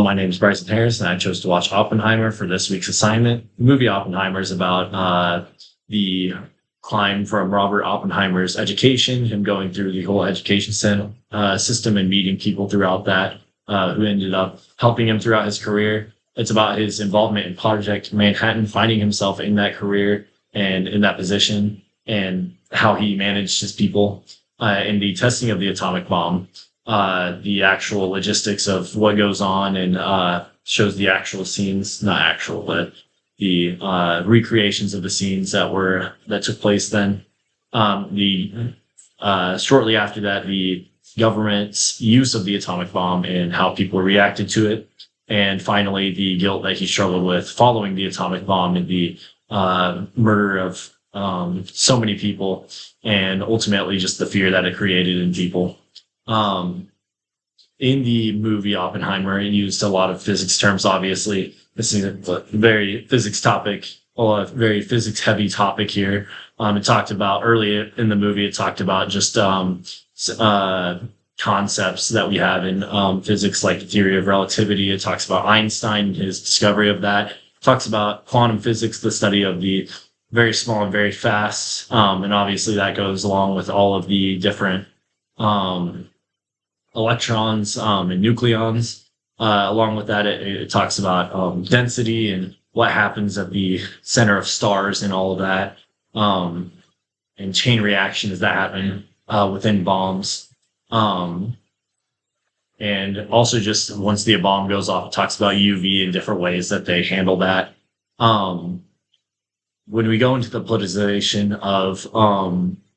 my name is Bryson Harris, and I chose to watch Oppenheimer for this week's assignment. The movie Oppenheimer is about the climb from Robert Oppenheimer's education, him going through the whole education system and meeting people throughout that who ended up helping him throughout his career. It's about his involvement in Project Manhattan, finding himself in that career and in that position, and how he managed his people in the testing of the atomic bomb. The actual logistics of what goes on, and shows the actual scenes, not actual, but the recreations of the scenes that took place then. Shortly after that, the government's use of the atomic bomb and how people reacted to it, and finally the guilt that he struggled with following the atomic bomb and the murder of so many people, and ultimately just the fear that it created in people. In the movie Oppenheimer, it used a lot of physics terms, obviously. This is a very physics topic, or a very physics heavy topic here. It talked about early in the movie, it talked about just concepts that we have in physics, like the theory of relativity. It talks about Einstein, his discovery of that. It talks about quantum physics, the study of the very small and very fast. And obviously that goes along with all of the different electrons and nucleons. Along with that, it talks about density and what happens at the center of stars and all of that, and chain reactions that happen within bombs. And also just once the bomb goes off, it talks about UV and different ways that they handle that. When we go into the politicization of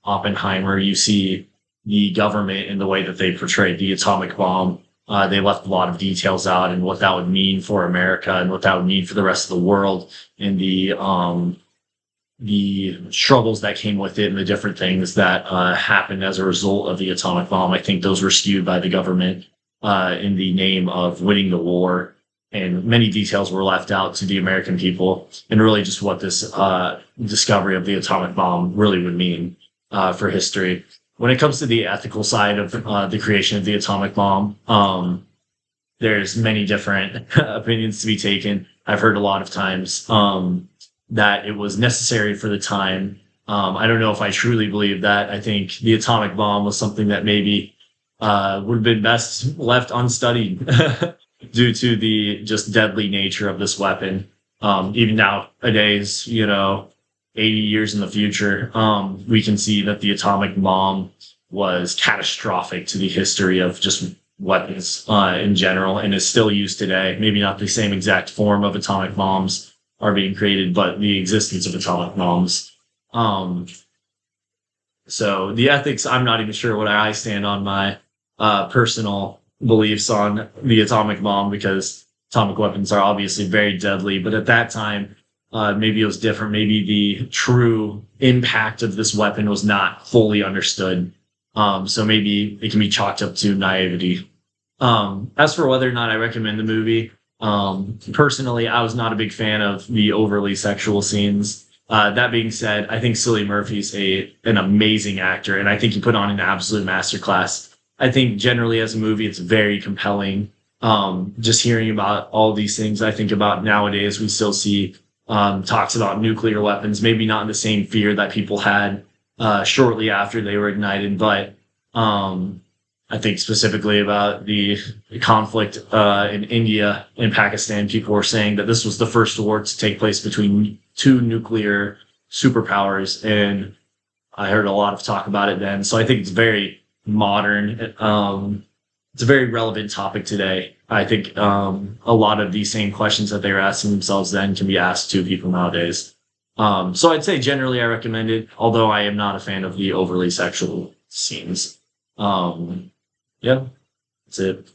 Oppenheimer, you see the government in the way that they portrayed the atomic bomb. They left a lot of details out, and what that would mean for America and what that would mean for the rest of the world, and the struggles that came with it and the different things that happened as a result of the atomic bomb. I think those were skewed by the government in the name of winning the war, and many details were left out to the American people, and really just what this discovery of the atomic bomb really would mean for history. When it comes to the ethical side of the creation of the atomic bomb, there's many different opinions to be taken. I've heard a lot of times that it was necessary for the time. I don't know if I truly believe that. I think the atomic bomb was something that maybe would have been best left unstudied due to the just deadly nature of this weapon. Even nowadays, 80 years in the future, we can see that the atomic bomb was catastrophic to the history of just weapons in general, and is still used today. Maybe not the same exact form of atomic bombs are being created, but the existence of atomic bombs. So the ethics, I'm not even sure what I stand on my personal beliefs on the atomic bomb, because atomic weapons are obviously very deadly, but at that time, maybe it was different. Maybe the true impact of this weapon was not fully understood. So maybe it can be chalked up to naivety. As for whether or not I recommend the movie, personally, I was not a big fan of the overly sexual scenes. That being said, I think Cillian Murphy's an amazing actor, and I think he put on an absolute masterclass. I think generally as a movie, it's very compelling. Just hearing about all these things, I think about nowadays, we still see talks about nuclear weapons, maybe not in the same fear that people had shortly after they were ignited, but I think specifically about the conflict in India and Pakistan. People were saying that this was the first war to take place between two nuclear superpowers, and I heard a lot of talk about it then. So I think it's very modern. It's a very relevant topic today. I think a lot of these same questions that they were asking themselves then can be asked to people nowadays. So I'd say generally I recommend it, although I am not a fan of the overly sexual scenes. Yeah, that's it.